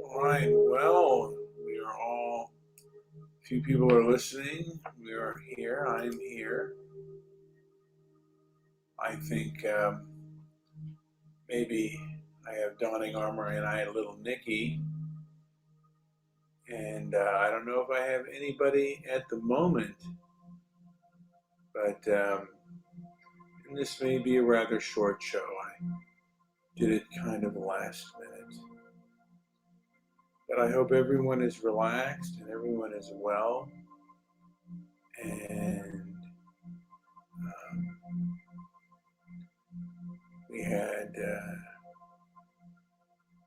All right, well, we are all, a few people are listening. We are here. I am here. I think maybe I have donning armor and I had a little Nikki. And I don't know if I have anybody at the moment, but and this may be a rather short show. I did it kind of last minute. But I hope everyone is relaxed and everyone is well. And we had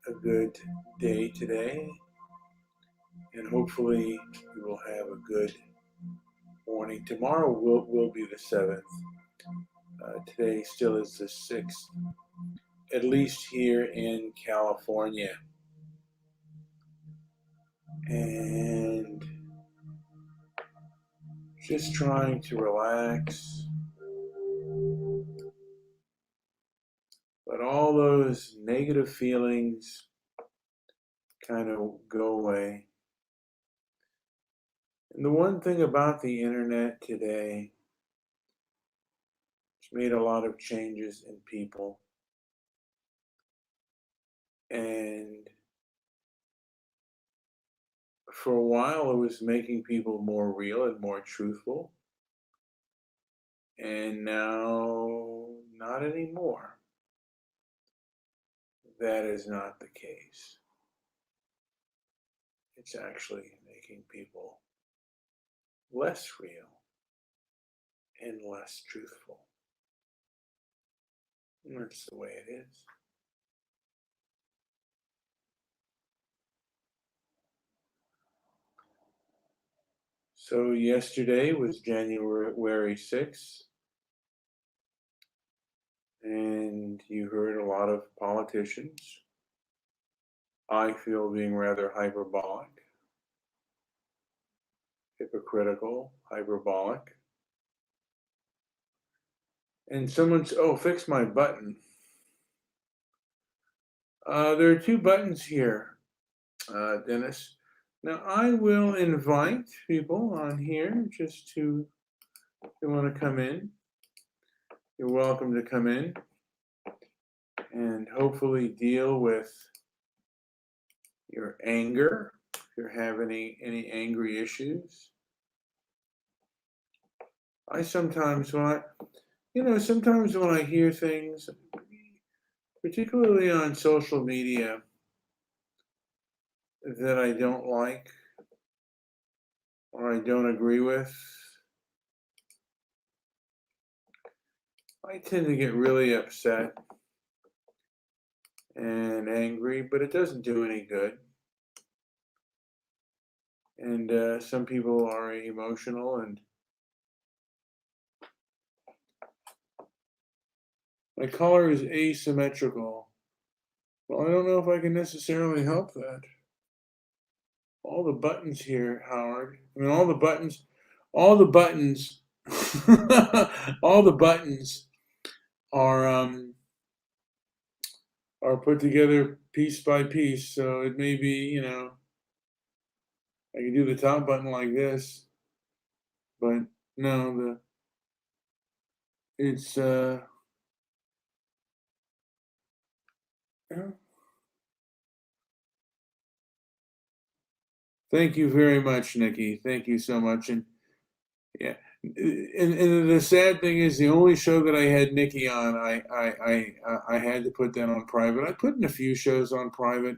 a good day today. And hopefully we will have a good morning. Tomorrow will be the 7th. Today still is the 6th, at least here in California. And just trying to relax. But all those negative feelings kind of go away. And the one thing about the internet today, it's made a lot of changes in people. And for a while, it was making people more real and more truthful. And now, not anymore. That is not the case. It's actually making people less real and less truthful. And that's the way it is. So yesterday was January 6th, and you heard a lot of politicians, I feel, being rather hyperbolic, hypocritical, hyperbolic. And someone's, fix my button. There are two buttons here, Dennis. Now, I will invite people on here just to, if you want to come in, you're welcome to come in and hopefully deal with your anger, if you have any angry issues. I sometimes when I hear things, particularly on social media, that I don't like or I don't agree with, I tend to get really upset and angry, but it doesn't do any good. And some people are emotional, and my color is asymmetrical. Well, I don't know if I can necessarily help that. All the buttons here, Howard. I mean, all the buttons, all the buttons are put together piece by piece. So it may be, I can do the top button like this, but no, it's thank you very much, Nikki. Thank you so much. And yeah, and the sad thing is, the only show that I had Nikki on, I had to put that on private. I put in a few shows on private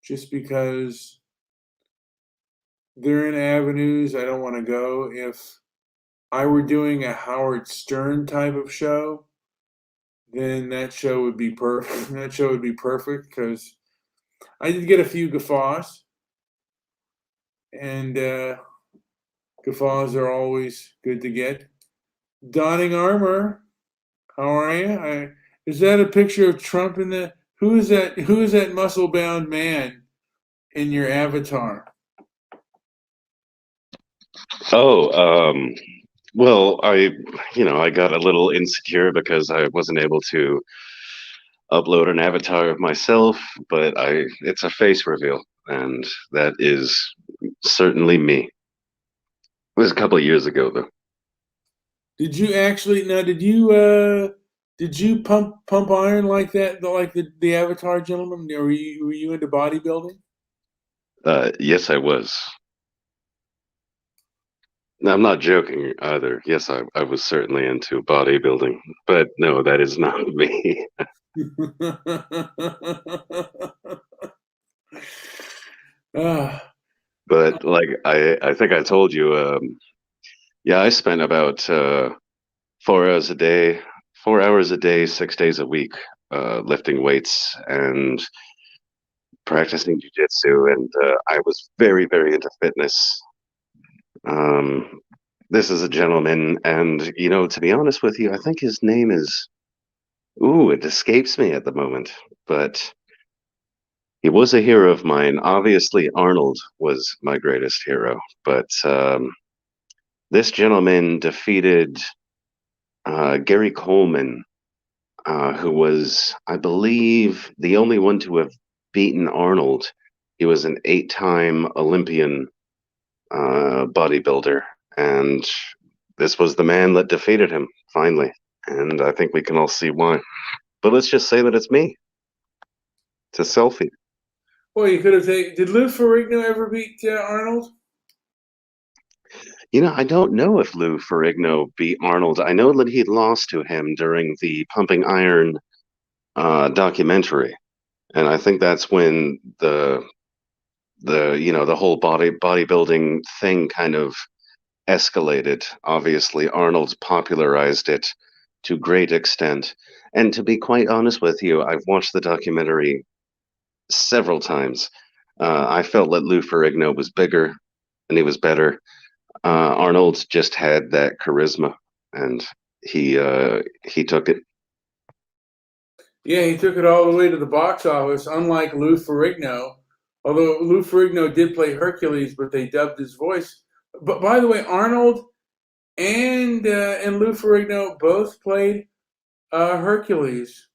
just because they're in avenues I don't want to go. If I were doing a Howard Stern type of show, then that show would be perfect. That show would be perfect because I did get a few guffaws. and guffaws are always good to get. Donning armor, how are you? Is that a picture of Trump in the? Who is that? Who is that muscle-bound man in your avatar? Oh, well, I got a little insecure because I wasn't able to upload an avatar of myself, but it's a face reveal, and that is certainly me. It was a couple of years ago, though. Did you actually now? Did you pump iron like that, like the Avatar gentleman? Or were you into bodybuilding? Yes, I was. No, I'm not joking either. Yes, I was certainly into bodybuilding, but no, that is not me. Ah, But like I think I told you, yeah, I spent about 4 hours a day, 4 hours a day, 6 days a week, lifting weights and practicing jujitsu, and I was very, very into fitness. Um, this is a gentleman, and to be honest with you, I think his name is. Ooh, it escapes me at the moment, but he was a hero of mine. Obviously, Arnold was my greatest hero, but this gentleman defeated Gary Coleman, who was, I believe, the only one to have beaten Arnold. He was an 8-time Olympian bodybuilder, and this was the man that defeated him finally. And I think we can all see why. But let's just say that it's me. It's a selfie. well, you could have taken. Did Lou Ferrigno ever beat Arnold? I don't know if Lou Ferrigno beat Arnold. I know that he lost to him during the Pumping Iron documentary, and I think that's when the whole bodybuilding thing kind of escalated. Obviously, Arnold's popularized it to great extent. And to be quite honest with you, I've watched the documentary several times. I felt that Lou Ferrigno was bigger and he was better. Arnold just had that charisma, and he took it. Yeah, he took it all the way to the box office. Unlike Lou Ferrigno, although Lou Ferrigno did play Hercules, but they dubbed his voice. But by the way, Arnold and Lou Ferrigno both played Hercules.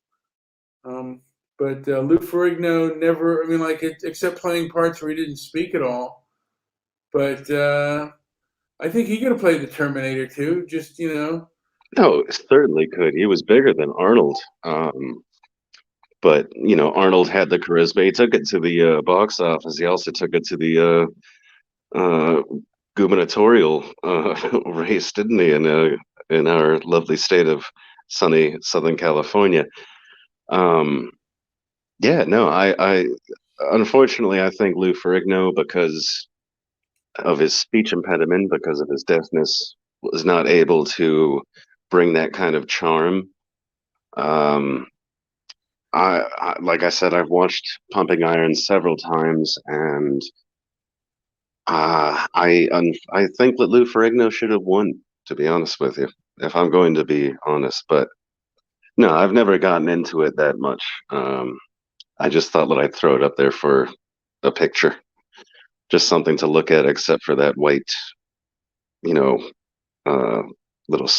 Um, but Lou Ferrigno never, I mean, like, except playing parts where he didn't speak at all. But I think he could have played the Terminator too. Just, No, certainly could. He was bigger than Arnold. But Arnold had the charisma. He took it to the box office. He also took it to the gubernatorial race, didn't he? In our lovely state of sunny Southern California. Um, yeah, no, I unfortunately I think Lou Ferrigno, because of his speech impediment, because of his deafness, was not able to bring that kind of charm. Um, like I said, I've watched Pumping Iron several times, and I think that Lou Ferrigno should have won. To be honest with you, if I'm going to be honest, but no, I've never gotten into it that much. I just thought that I'd throw it up there for a picture, just something to look at, except for that white, you know, uh, little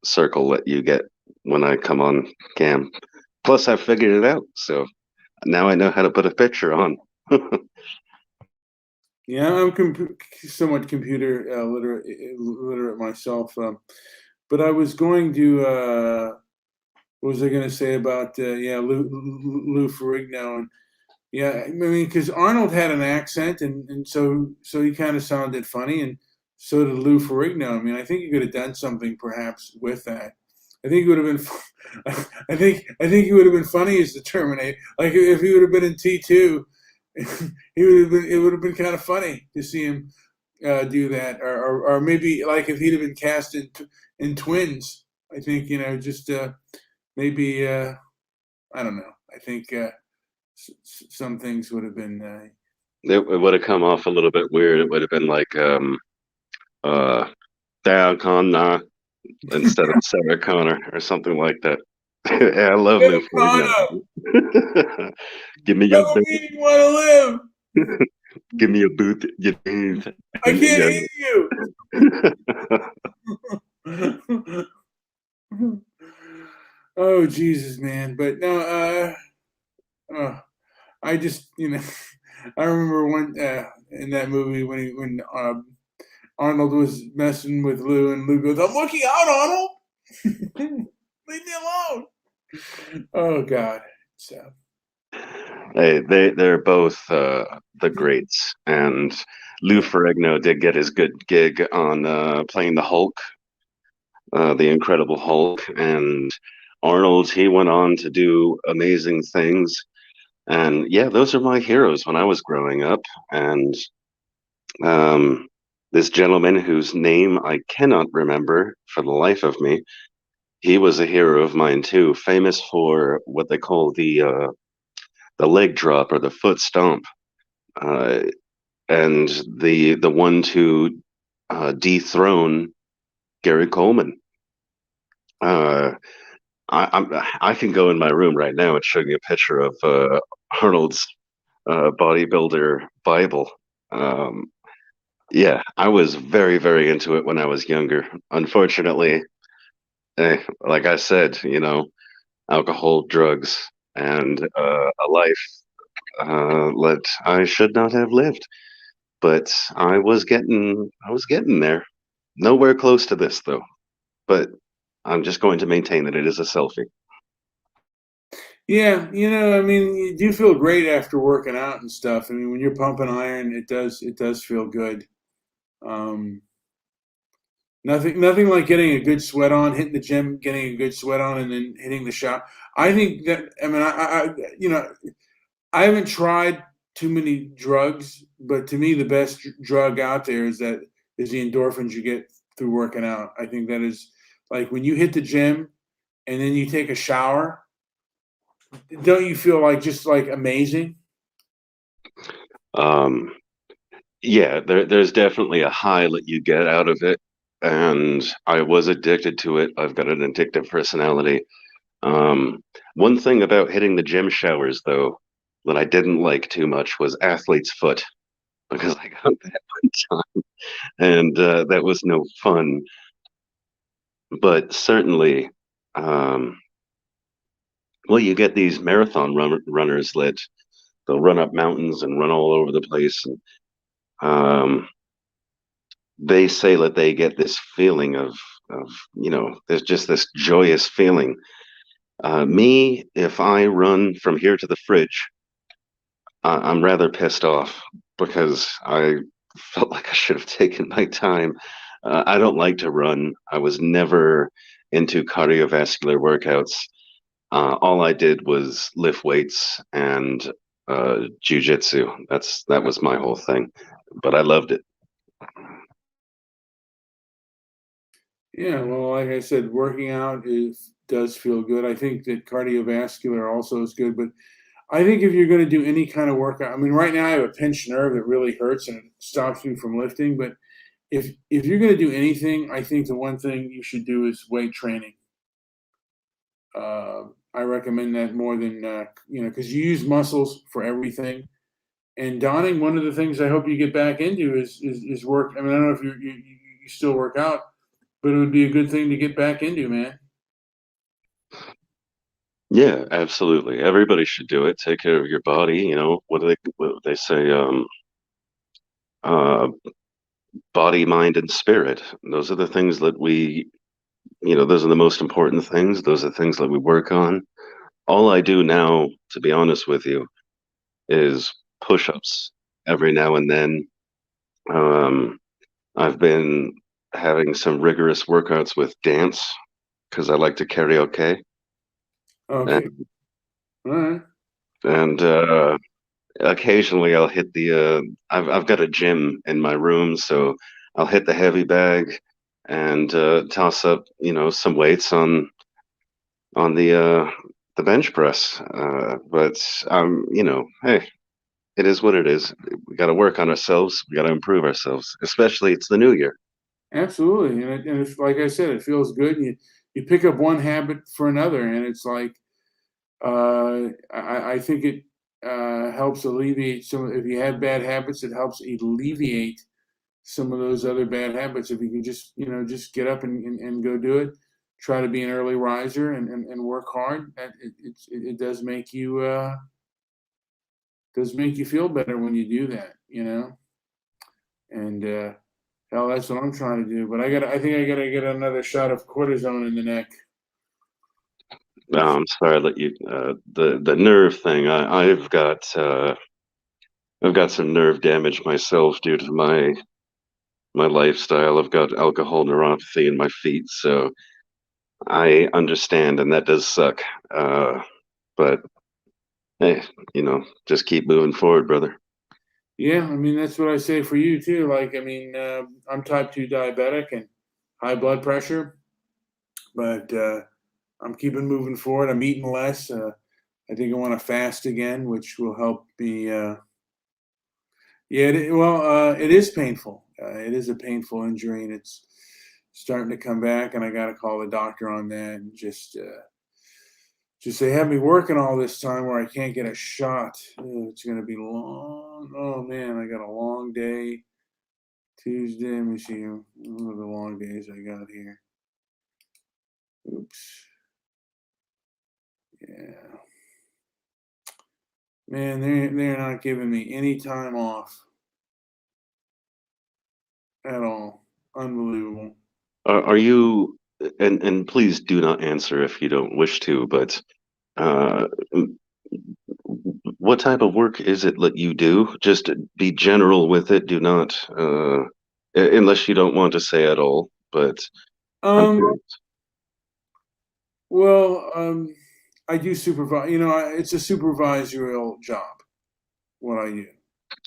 circle that you get when I come on cam. Plus, I figured it out, so now I know how to put a picture on. yeah, I'm somewhat computer literate myself. But I was going to, what was I going to say about, yeah, Lou Ferrigno? And yeah, I mean, because Arnold had an accent, and so he kind of sounded funny, and so did Lou Ferrigno. I mean, I think he could have done something perhaps with that. I think it would have been. I think he would have been funny as the Terminator. Like if he would have been in T2, he would have been. It would have been kind of funny to see him do that, or maybe like if he'd have been cast in Twins. I think just maybe I don't know. I think some things would have been it would have come off a little bit weird. It would have been like uh Dale Connor instead of Sarah Connor or something like that. Yeah, I love Lou Ferrigno. Connor, Give me your tell boot. me you want to live. Give me a boot. You need. I And, can't yeah. hear you. Oh Jesus, man! But no, I just I remember one in that movie when Arnold was messing with Lou, and Lou goes, "I'm looking out, Arnold. Leave me alone." Oh God. So they're both the greats, and Lou yeah. Ferrigno did get his good gig on playing the Hulk, the Incredible Hulk, and Arnold. He went on to do amazing things, and yeah, those are my heroes when I was growing up. And um, this gentleman whose name I cannot remember for the life of me, he was a hero of mine too, famous for what they call the leg drop or the foot stomp. Uh, and the one to dethrone Gary Coleman. Uh, I can go in my room right now and show you a picture of Arnold's bodybuilder Bible. Um, yeah, I was very very into it when I was younger. Unfortunately, like I said, alcohol, drugs, and a life that I should not have lived. But I was getting there. Nowhere close to this though. But I'm just going to maintain that it is a selfie. Yeah, I mean, you do feel great after working out and stuff. I mean, when you're pumping iron, it does feel good. Um, nothing like getting a good sweat on, hitting the gym, getting a good sweat on, and then hitting the shot. I think that I mean, I haven't tried too many drugs, but to me, the best drug out there is the endorphins you get through working out. I think that is like when you hit the gym and then you take a shower. Don't you feel like just like amazing? Um, yeah, there's definitely a high that you get out of it, and I was addicted to it. I've got an addictive personality. Um, One thing about hitting the gym showers, though, that I didn't like too much was athlete's foot because I got that one time, and that was no fun. But certainly, um, well, you get these runners that they'll run up mountains and run all over the place, and um, they say that they get this feeling of there's just this joyous feeling. Me, if I run from here to the fridge, I'm rather pissed off because I felt like I should have taken my time. I don't like to run. I was never into cardiovascular workouts. All I did was lift weights and jujitsu. That was my whole thing, but I loved it. Yeah, well, like I said, working out does feel good. I think that cardiovascular also is good, but I think if you're going to do any kind of workout, I mean, right now I have a pinched nerve that really hurts and it stops me from lifting. But if you're going to do anything, I think the one thing you should do is weight training. I recommend that more than because you use muscles for everything. And Donning, one of the things I hope you get back into is work. I mean, I don't know if you still work out, but it would be a good thing to get back into, man. Yeah, absolutely. Everybody should do it. Take care of your body. What do they say? Uh, Body, mind, and spirit. Those are the things that those are the most important things. Those are the things that we work on. All I do now, to be honest with you, is push-ups every now and then. Um, I've been having some rigorous workouts with dance because I like to karaoke, and, Okay, all right. and occasionally I'll hit the. I've got a gym in my room, so I'll hit the heavy bag and toss up, some weights on the bench press. But hey, it is what it is. We got to work on ourselves. We got to improve ourselves, especially it's the new year. Absolutely, and it's like I said, it feels good. You pick up one habit for another, and it's like I think it helps alleviate some. If you have bad habits, it helps alleviate some of those other bad habits. If you can just just get up and go do it, try to be an early riser and work hard. That it does make you feel better when you do that. And hell, that's what I'm trying to do. But I think I gotta get another shot of cortisone in the neck. I'm sorry, I let you. The nerve thing. I've got some nerve damage myself due to my lifestyle. I've got alcohol neuropathy in my feet, so I understand, and that does suck. But hey, just keep moving forward, brother. Yeah, I mean that's what I say for you too. Like, I mean, I'm type 2 diabetic and high blood pressure, but I'm keeping moving forward. I'm eating less. I think I want to fast again, which will help me. Yeah, it is painful. It is a painful injury, and it's starting to come back. And I got to call the doctor on that, and just they have me working all this time where I can't get a shot. It's going to be long. Oh man, I got a long day. Tuesday. Let me see what are the long days I got here. Oops. Yeah. Man, they're not giving me any time off at all. Unbelievable. Are you? And please do not answer if you don't wish to. But uh, what type of work is it that you do? Just be general with it. Do not, unless you don't want to say at all. But I'm Um. curious. Well, I do supervise. It's a supervisorial job. What I do.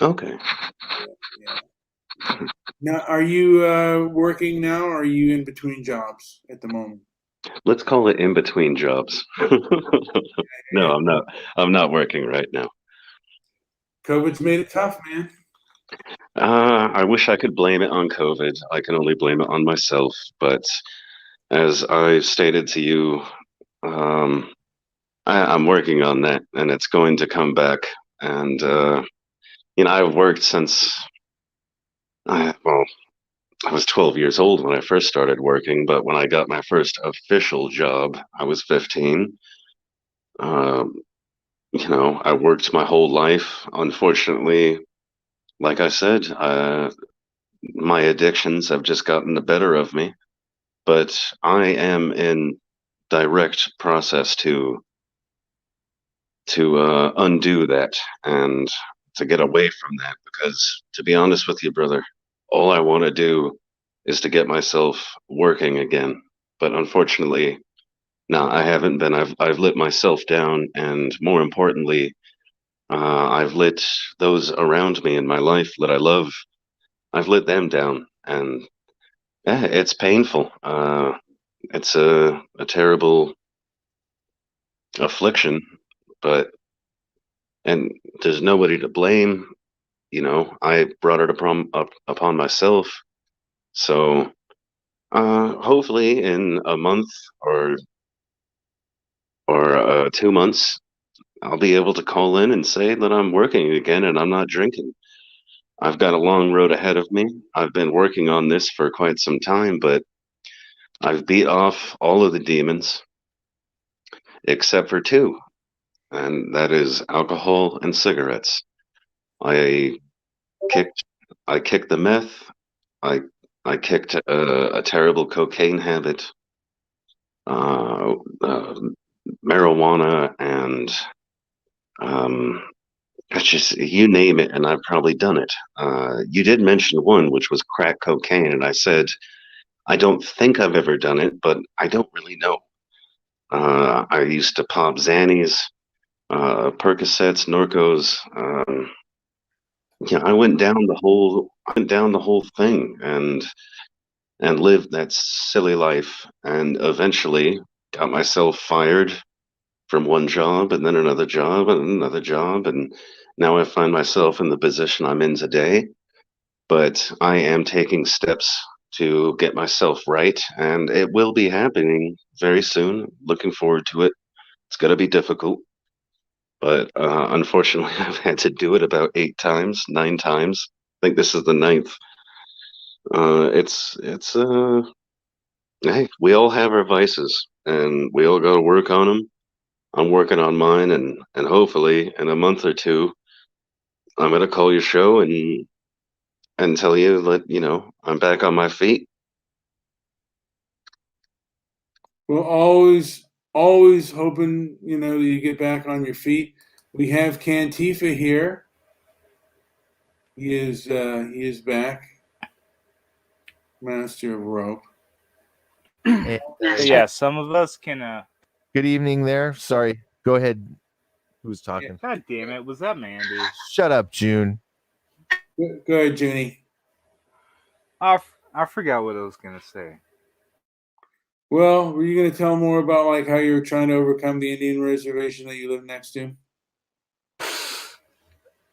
Okay. Yeah. Yeah. Yeah. Now, are you working now, or are you in between jobs at the moment? Let's call it in between jobs. No, Yeah. I'm not. I'm not working right now. COVID's made it tough, man. I wish I could blame it on COVID. I can only blame it on myself. But as I stated to you, um, I'm working on that, and it's going to come back. And I've worked since well, I was 12 years old when I first started working. But when I got my first official job, I was 15. Um, I worked my whole life. Unfortunately, like I said, my addictions have just gotten the better of me. But I am in direct process to undo that and to get away from that. Because to be honest with you, brother, all I want to do is to get myself working again. But unfortunately, no, I haven't been. I've let myself down, and more importantly, I've let those around me in my life that I love. I've let them down, and yeah, it's painful. It's a terrible affliction, but and there's nobody to blame. I brought it upon myself. So hopefully, in a month or 2 months, I'll be able to call in and say that I'm working again and I'm not drinking. I've got a long road ahead of me. I've been working on this for quite some time, but I've beat off all of the demons except for two, and that is alcohol and cigarettes. I kicked I kicked the meth. I I kicked a terrible cocaine habit, uh, uh, marijuana, and um, it's just you name it, and I've probably done it. You did mention one, which was crack cocaine, and I said I don't think I've ever done it, but I don't really know. I used to pop Xannies, Percocets, Norcos. Yeah, I went down the whole thing, and lived that silly life, and eventually got myself fired from one job, and then another job, and another job, and Now I find myself in the position I'm in today, but I am taking steps to get myself right, and it will be happening very soon. Looking forward to it. It's going to be difficult, but unfortunately, I've had to do it about 8 times, 9 times. I think this is the ninth. It's hey, we all have our vices, and we all got to work on them. I'm working on mine, and hopefully in a month or two, I'm gonna call your show and tell you that I'm back on my feet. Well, always hoping you get back on your feet. We have Cantifa here. He is back, master of rope. And, Yeah, some of us can. good evening there. Sorry. Go ahead. Who's talking? God damn it! Was that Mandy? Shut up, June. Go ahead, Junie. I forgot what I was gonna say. Well, were you going to tell more about like how you were trying to overcome the Indian reservation that you live next to?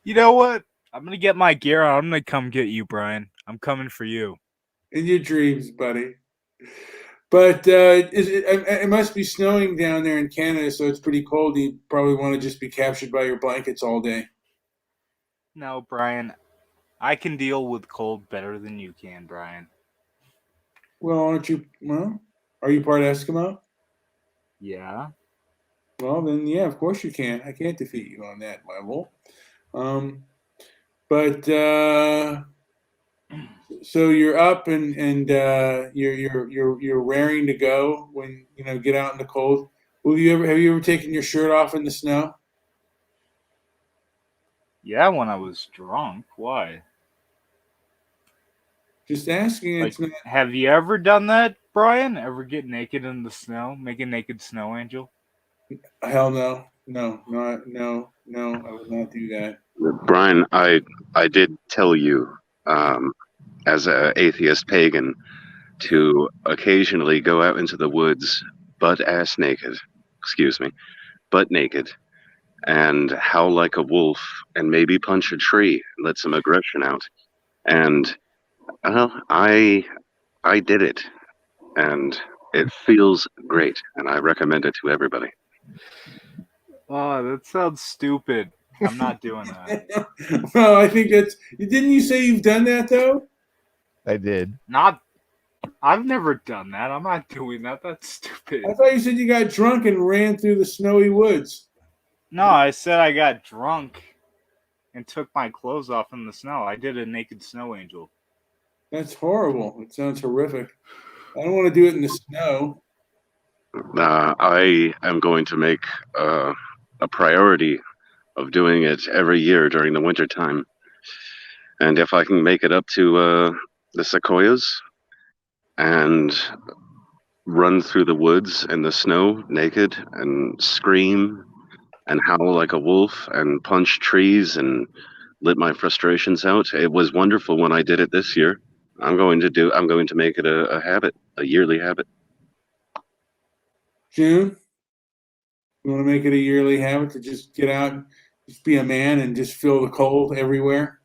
You know what? I'm gonna get my gear on. I'm gonna come get you, Brian. I'm coming for you. In your dreams, buddy. But it must be snowing down there in Canada, so it's pretty cold. You probably want to just be captured by your blankets all day. No, Brian. I can deal with cold better than you can, Brian. Well, aren't you? Well, are you part Eskimo? Yeah. Well, then, yeah, of course you can. I can't defeat you on that level. But so you're up and you're raring to go when get out in the cold. Have you ever taken your shirt off in the snow? Yeah, when I was drunk. Why? Just asking. Like, It's not. have you ever done that, Brian? Ever get naked in the snow? Make a naked snow angel? Hell no, no, no. I would not do that. Brian, I did tell you, as an atheist pagan, to occasionally go out into the woods butt ass naked, excuse me, butt naked, and howl like a wolf, and maybe punch a tree, let some aggression out. And well, I did it, and it feels great, and I recommend it to everybody. Oh, that sounds stupid. I'm not doing that. Well, I think that's. Didn't you say you've done that though? I did. I've never done that. I'm not doing that. That's stupid. I thought you said you got drunk and ran through the snowy woods. No, I said I got drunk and took my clothes off in the snow. I did a naked snow angel. That's horrible. It sounds horrific. I don't want to do it in the snow. I am going to make a priority of doing it every year during the winter time. And if I can make it up to the sequoias and run through the woods in the snow naked and scream and howl like a wolf and punch trees and let my frustrations out, it was wonderful when I did it this year. I'm going to make it a habit, a yearly habit. June, you want to make it a yearly habit to just get out, just be a man, and just feel the cold everywhere?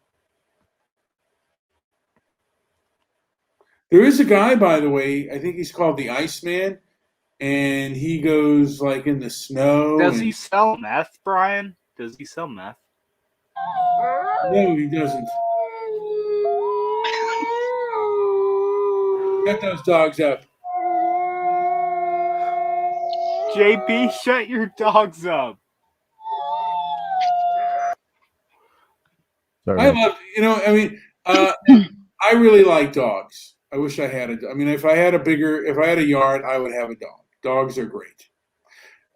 There is a guy, by the way. I think he's called the Iceman, and he goes like in the snow. Does he sell meth, Brian? Does he sell meth? No, he doesn't. Get those dogs up. JP, shut your dogs up. Sorry. I love, I really like dogs. I wish I had if I had a yard, I would have a dog. Dogs are great.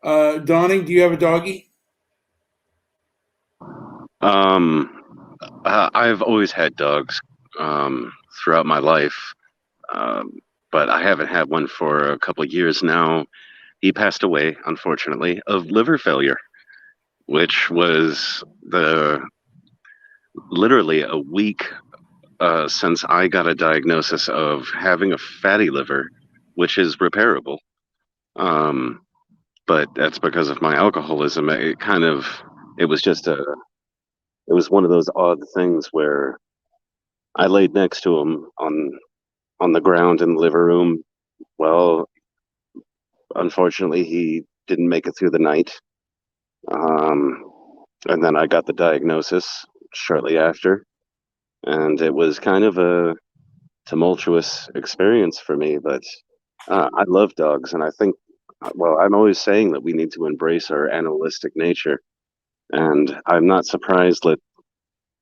Donning, do you have a doggie? I've always had dogs throughout my life, but I haven't had one for a couple of years now. He passed away, unfortunately, of liver failure, which was literally a week since I got a diagnosis of having a fatty liver, which is repairable. But that's because of my alcoholism. It was just it was one of those odd things where I laid next to him on the ground in the living room. Well, unfortunately, he didn't make it through the night. Um, and then I got the diagnosis shortly after, and it was kind of a tumultuous experience for me. But I love dogs, and I think, well, I'm always saying that we need to embrace our animalistic nature, and I'm not surprised that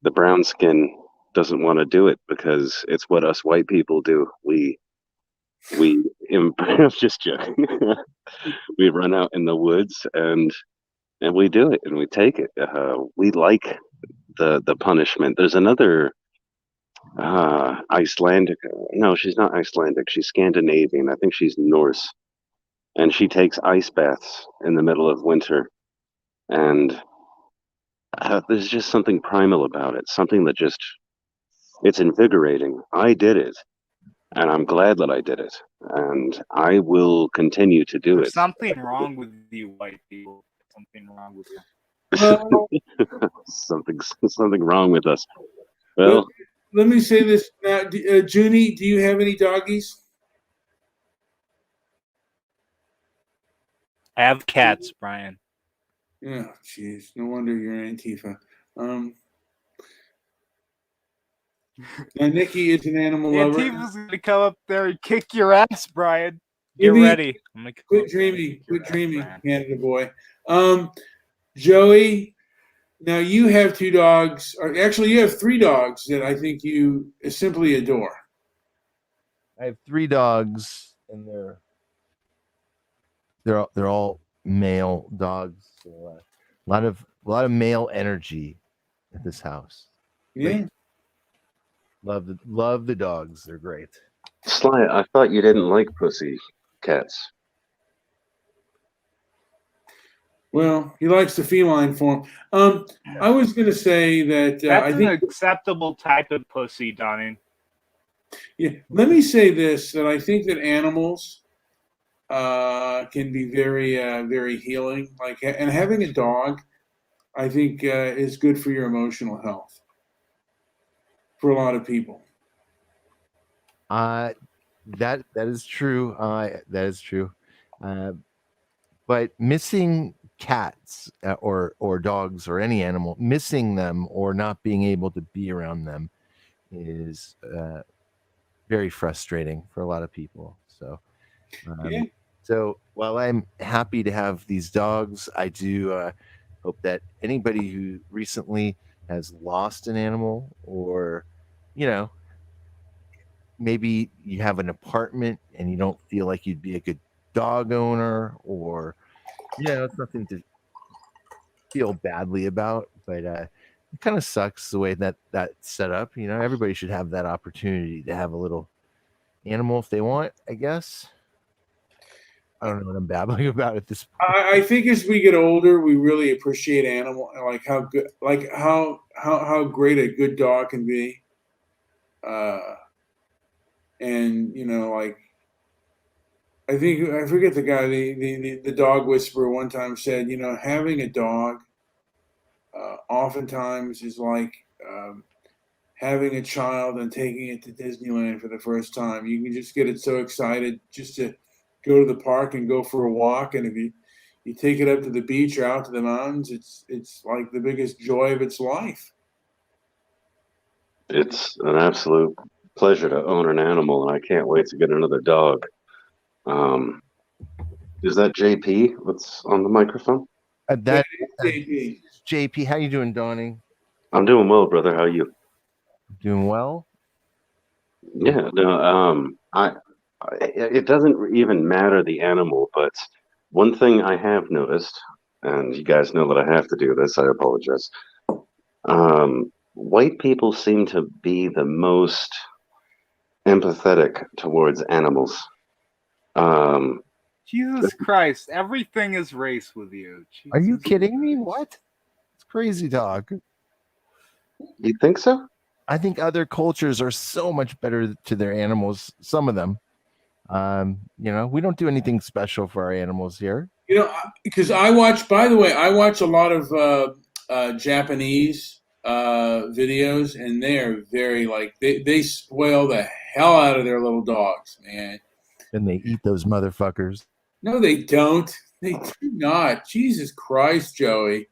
the brown skin doesn't want to do it because it's what us white people do. I'm just joking. We run out in the woods and we do it and we take it. We like the punishment. There's another Icelandic. No, she's not Icelandic. She's Scandinavian. I think she's Norse, and she takes ice baths in the middle of winter. And there's just something primal about it. Something that just it's invigorating. I did it, and I'm glad that I did it, and I will continue to do There's it. something wrong with you white people. Something wrong with you. Well, Something wrong with us. Well, let me say this now. Junie, do you have any doggies? I have cats, Brian. Yeah, jeez. No wonder you're Antifa. Now, Nikki is an animal lover. Antifa's gonna come up there and kick your ass, Brian. Get Jimmy, ready. I'm gonna Quit dreaming. Quit dreaming, Canada boy. Joey, now you have 2 dogs, or actually you have 3 dogs that I think you simply adore. I have 3 dogs, and they're all male dogs. So, a lot of male energy at this house. Yeah. Love the dogs. They're great. Sly, I thought you didn't like pussy cats. Well, he likes the feline form. I was going to say that That's I an think. acceptable type of pussy, Donnie. Yeah. Let me say this: that I think that animals can be very, very healing. And having a dog, I think, is good for your emotional health. For a lot of people. That is true. That is true. But missing cats or dogs or any animal, missing them or not being able to be around them is very frustrating for a lot of people. So, Yeah. so while I'm happy to have these dogs, I do hope that anybody who recently has lost an animal, or maybe you have an apartment and you don't feel like you'd be a good dog owner, or it's nothing to feel badly about, but it kind of sucks the way that's set up. Everybody should have that opportunity to have a little animal if they want, I guess. I don't know what I'm babbling about at this point. I think as we get older, we really appreciate animal, like how good, like how great a good dog can be. And like I think I forget the guy, the dog whisperer one time said, having a dog oftentimes is like having a child and taking it to Disneyland for the first time. You can just get it so excited just to go to the park and go for a walk, and if you take it up to the beach or out to the mountains, it's like the biggest joy of its life. It's an absolute pleasure to own an animal, and I can't wait to get another dog. Is that JP that's on the microphone? That JP. JP, how you doing, Donnie? I'm doing well, brother. How are you? Doing well. Yeah, no, it doesn't even matter the animal, but one thing I have noticed, and you guys know that I have to do this, I apologize. White people seem to be the most empathetic towards animals. Jesus Christ, everything is race with you. Are you Jesus. kidding me? What? It's crazy talk. You think so? I think other cultures are so much better to their animals. Some of them. We don't do anything special for our animals here. Because I watch. By the way, I watch a lot of Japanese videos, and they're very like they spoil the hell out of their little dogs, man. And they eat those motherfuckers. No, they don't. They do not. Jesus Christ, Joey.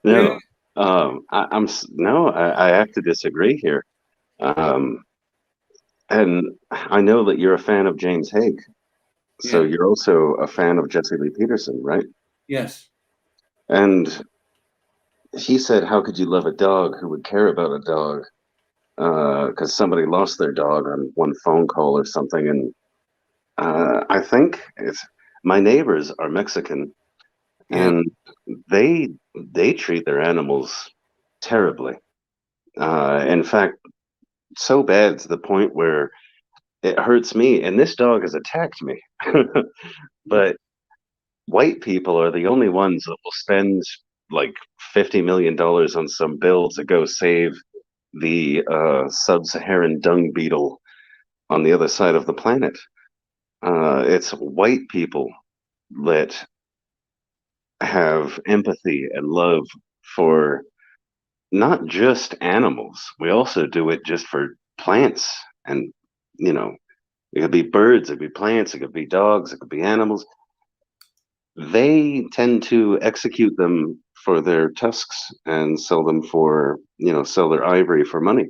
Yeah. No, I have to disagree here. And I know that you're a fan of James Hague, so Yeah. you're also a fan of Jesse Lee Peterson, right? Yes. And he said, "How could you love a dog who would care about a dog? Because somebody lost their dog on one phone call or something." And I think my neighbors are Mexican, Yeah. and they treat their animals terribly. In fact, so bad to the point where it hurts me. And this dog has attacked me. But white people are the only ones that will spend like $50 million on some bill to go save the sub-Saharan dung beetle on the other side of the planet. It's white people that have empathy and love for not just animals. We also do it just for plants. And, you know, it could be birds, it could be plants, it could be dogs, it could be animals. They tend to execute them for their tusks and sell them for, sell their ivory for money.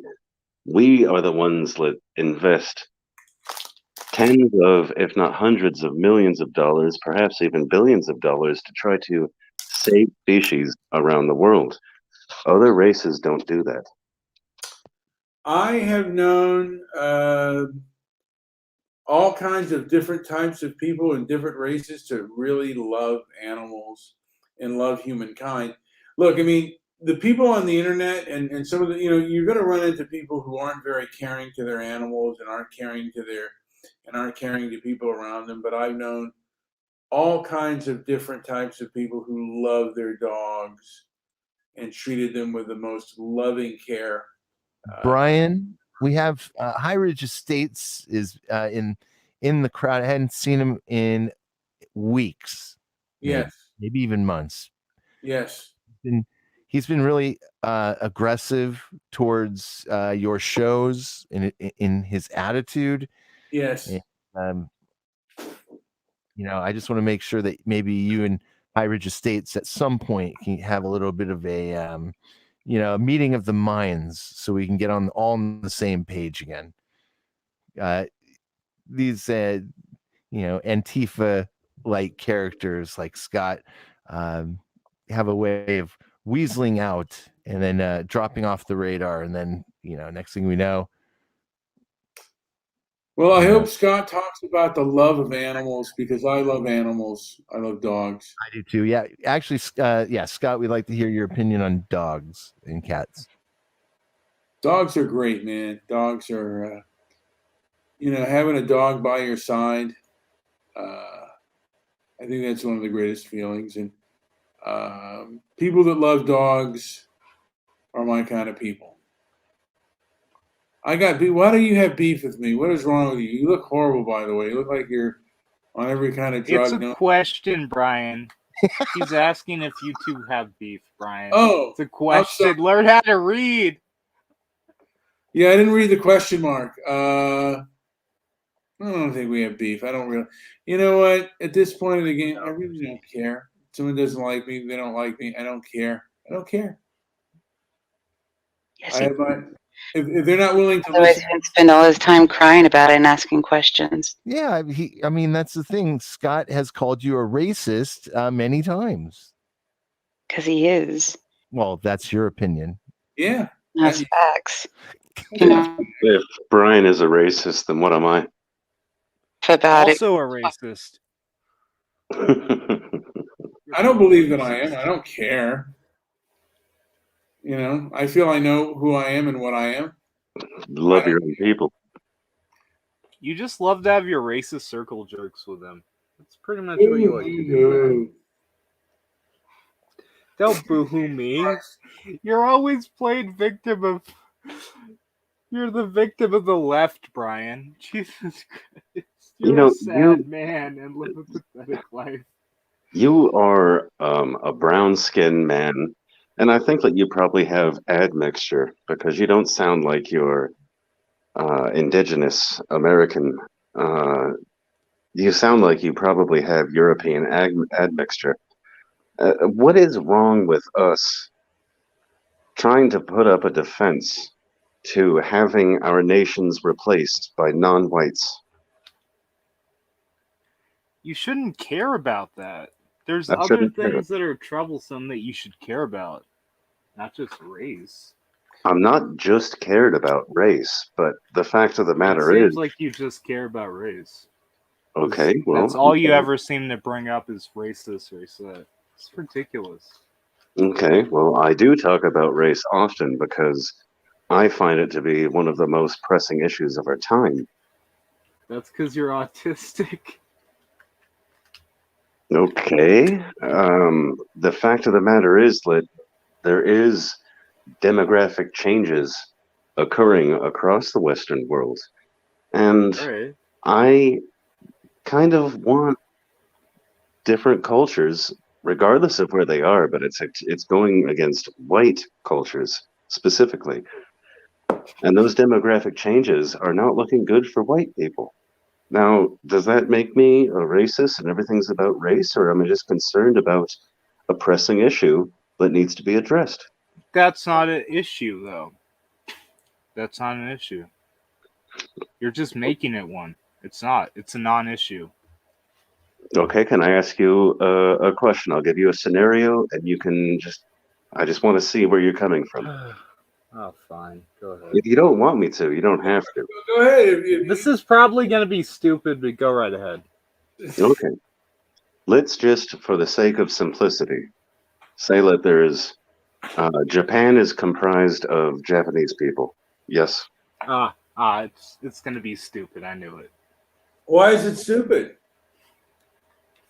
We are the ones that invest tens of, if not hundreds of millions of dollars, perhaps even billions of dollars to try to save species around the world. Other races don't do that. I have known all kinds of different types of people and different races to really love animals and love humankind. Look, I mean, the people on the internet and some of the, you're going to run into people who aren't very caring to their animals and aren't caring to people around them. But I've known all kinds of different types of people who love their dogs and treated them with the most loving care. Brian, we have High Ridge Estates is in the crowd. I hadn't seen him in weeks, Yes. maybe even months. Yes. He's been really aggressive towards your shows in his attitude. Yes. And, I just want to make sure that maybe you and High Ridge Estates at some point can have a little bit of a meeting of the minds so we can get all on the same page again. These Antifa like characters like Scott have a way of weaseling out and then dropping off the radar, and then next thing we know. Well, I hope Scott talks about the love of animals, because I love animals. I love dogs. I do too. Yeah, actually, Scott, we'd like to hear your opinion on dogs and cats. Dogs are great, man. Dogs are, having a dog by your side. I think that's one of the greatest feelings. And people that love dogs are my kind of people. I got beef. Why do you have beef with me? What is wrong with you? You look horrible, by the way. You look like you're on every kind of drug. It's a question, Brian. He's asking if you two have beef, Brian. Oh, it's a question. Learn how to read. Yeah, I didn't read the question mark. I don't think we have beef. I don't really. You know what? At this point of the game, I really don't care. If someone doesn't like me, they don't like me. I don't care. I don't care. Yes, if they're not willing to otherwise listen, he'd spend all his time crying about it and asking questions. Yeah, I mean, that's the thing. Scott has called you a racist many times. Because he is. Well, that's your opinion. Yeah. That's facts. If Brian is a racist, then what am I? About also a racist. I don't believe that I am. I don't care. I feel I know who I am and what I am. Love your own people. You just love to have your racist circle jerks with them. That's pretty much what you like to do, man. Don't boo-hoo me. You're always playing victim of... You're the victim of the left, Brian. Jesus Christ. You're a sad man and live a pathetic life. You are a brown-skinned man And I think that you probably have admixture because you don't sound like you're indigenous American. You sound like you probably have European admixture. What is wrong with us trying to put up a defense to having our nations replaced by non-whites? You shouldn't care about that. There's I other shouldn't care. things that are troublesome that you should care about, not just race. I'm not just cared about race, but the fact of the It matter seems is, like you just care about race. 'Cause okay, well, that's all you ever seem to bring up is race this, race that. It's ridiculous. okay, well, I do talk about race often because I find it to be one of the most pressing issues of our time. That's because you're autistic. Okay, the fact of the matter is that there is demographic changes occurring across the Western world, and Right. I kind of want different cultures, regardless of where they are, but it's going against white cultures specifically. And those demographic changes are not looking good for white people. Now, does that make me a racist and everything's about race, or am I just concerned about a pressing issue that needs to be addressed? That's not an issue, though. That's not an issue. You're just making it one. It's not. It's a non-issue. Okay, can I ask you a question? I'll give you a scenario, and you can I just want to see where you're coming from. Oh, fine. Go ahead. If you don't want me to, you don't have to. Go ahead. This is probably going to be stupid, but go right ahead. Okay. Let's just, for the sake of simplicity, say that there's Japan is comprised of Japanese people. Yes. It's going to be stupid. I knew it. Why is it stupid?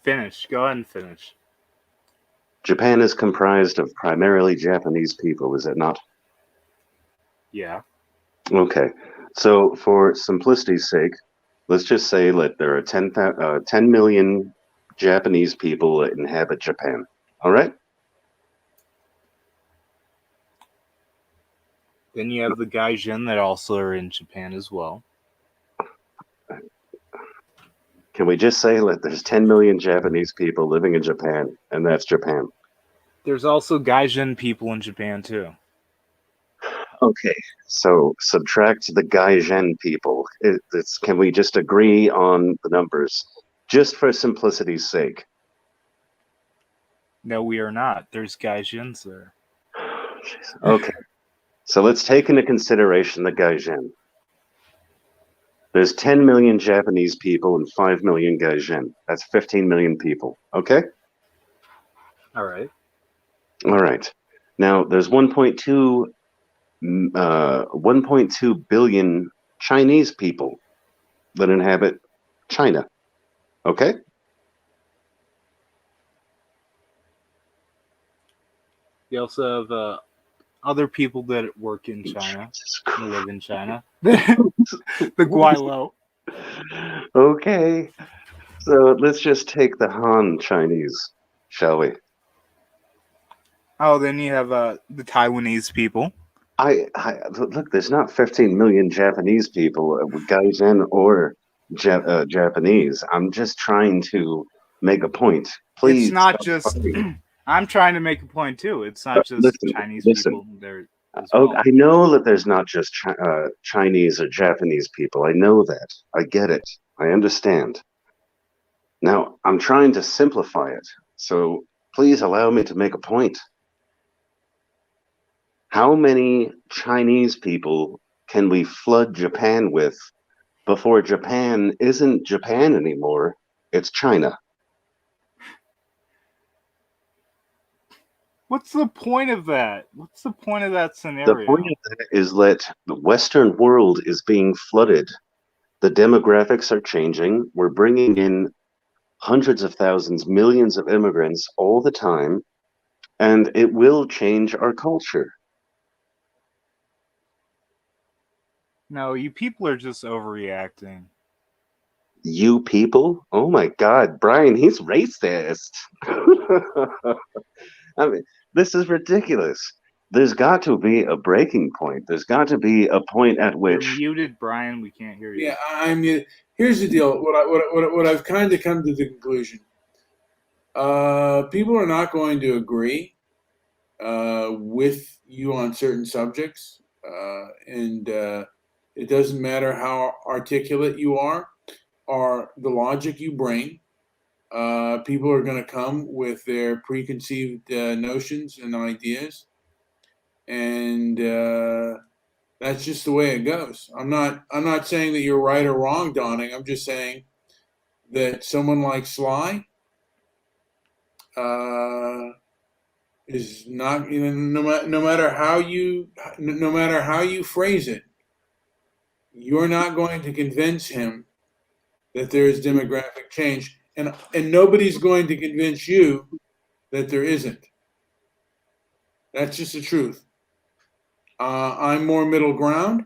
Finish. Go ahead and finish. Japan is comprised of primarily Japanese people, is it not? Yeah. Okay. So, for simplicity's sake, let's just say that there are 10 million Japanese people that inhabit Japan. All right? Then you have the Gaijin that also are in Japan as well. Can we just say that there's 10 million Japanese people living in Japan, and that's Japan? There's also Gaijin people in Japan too. Okay, so subtract the Gaijin people. Can we just agree on the numbers, just for simplicity's sake? No, we are not. There's Gaijins there. Okay, so let's take into consideration the Gaijin. There's 10 million Japanese people and 5 million Gaijin. That's 15 million people. Okay? All right. All right. Now, there's 1.2 billion Chinese people that inhabit China. Okay? You also have other people that work in China, and live in China. The Guaylo. Okay. So let's just take the Han Chinese, shall we? Oh, then you have the Taiwanese people. Look, there's not 15 million Japanese people, Gaijin or Japanese. I'm just trying to make a point. Please. It's not stop just. fighting. I'm trying to make a point too. It's not just Listen, Chinese listen. people there as Oh, well. I know that there's not just Chinese or Japanese people. I know that. I get it. I understand. Now, I'm trying to simplify it. So please allow me to make a point. How many Chinese people can we flood Japan with before Japan isn't Japan anymore? It's China. What's the point of that? What's the point of that The scenario? point of that is that the Western world is being flooded. The demographics are changing. We're bringing in hundreds of thousands, millions of immigrants all the time, and it will change our culture. No, you people are just overreacting. You people? Oh my God, Brian, he's racist. I mean, This is ridiculous. There's got to be a breaking point. There's got to be a point at You're which muted, Brian. We can't hear you. Yeah, I mean, here's the deal. What I've kind of come to the conclusion. People are not going to agree with you on certain subjects, and it doesn't matter how articulate you are or the logic you bring. People are going to come with their preconceived notions and ideas, and that's just the way it goes. I'm not saying that you're right or wrong, Donning. I'm just saying that someone like Sly is not, no matter how you phrase it, you're not going to convince him that there is demographic change, and nobody's going to convince you that there isn't. That's just the truth. I'm more middle ground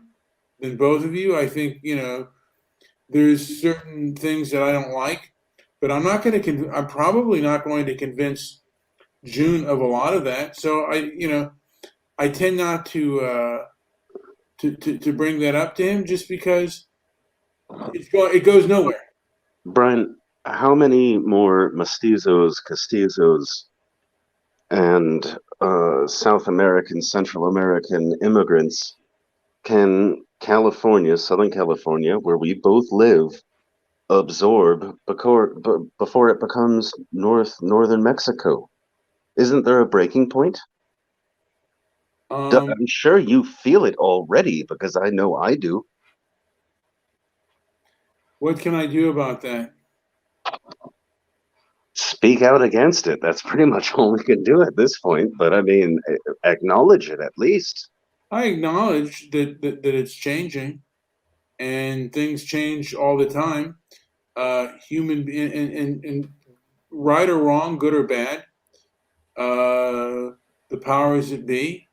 than both of you. I think, there's certain things that I don't like, but I'm probably not going to convince June of a lot of that. So I tend not to bring that up to him, just because it goes nowhere. Brian, how many more mestizos, castizos, and South American, Central American immigrants can California, Southern California, where we both live, absorb before it becomes northern Mexico? Isn't there a breaking point? I'm sure you feel it already, because I know I do. What can I do about that? Speak out against it. That's pretty much all we can do at this point. But I mean, acknowledge it at least. I acknowledge that it's changing, and things change all the time. Human and right or wrong, good or bad, the powers that be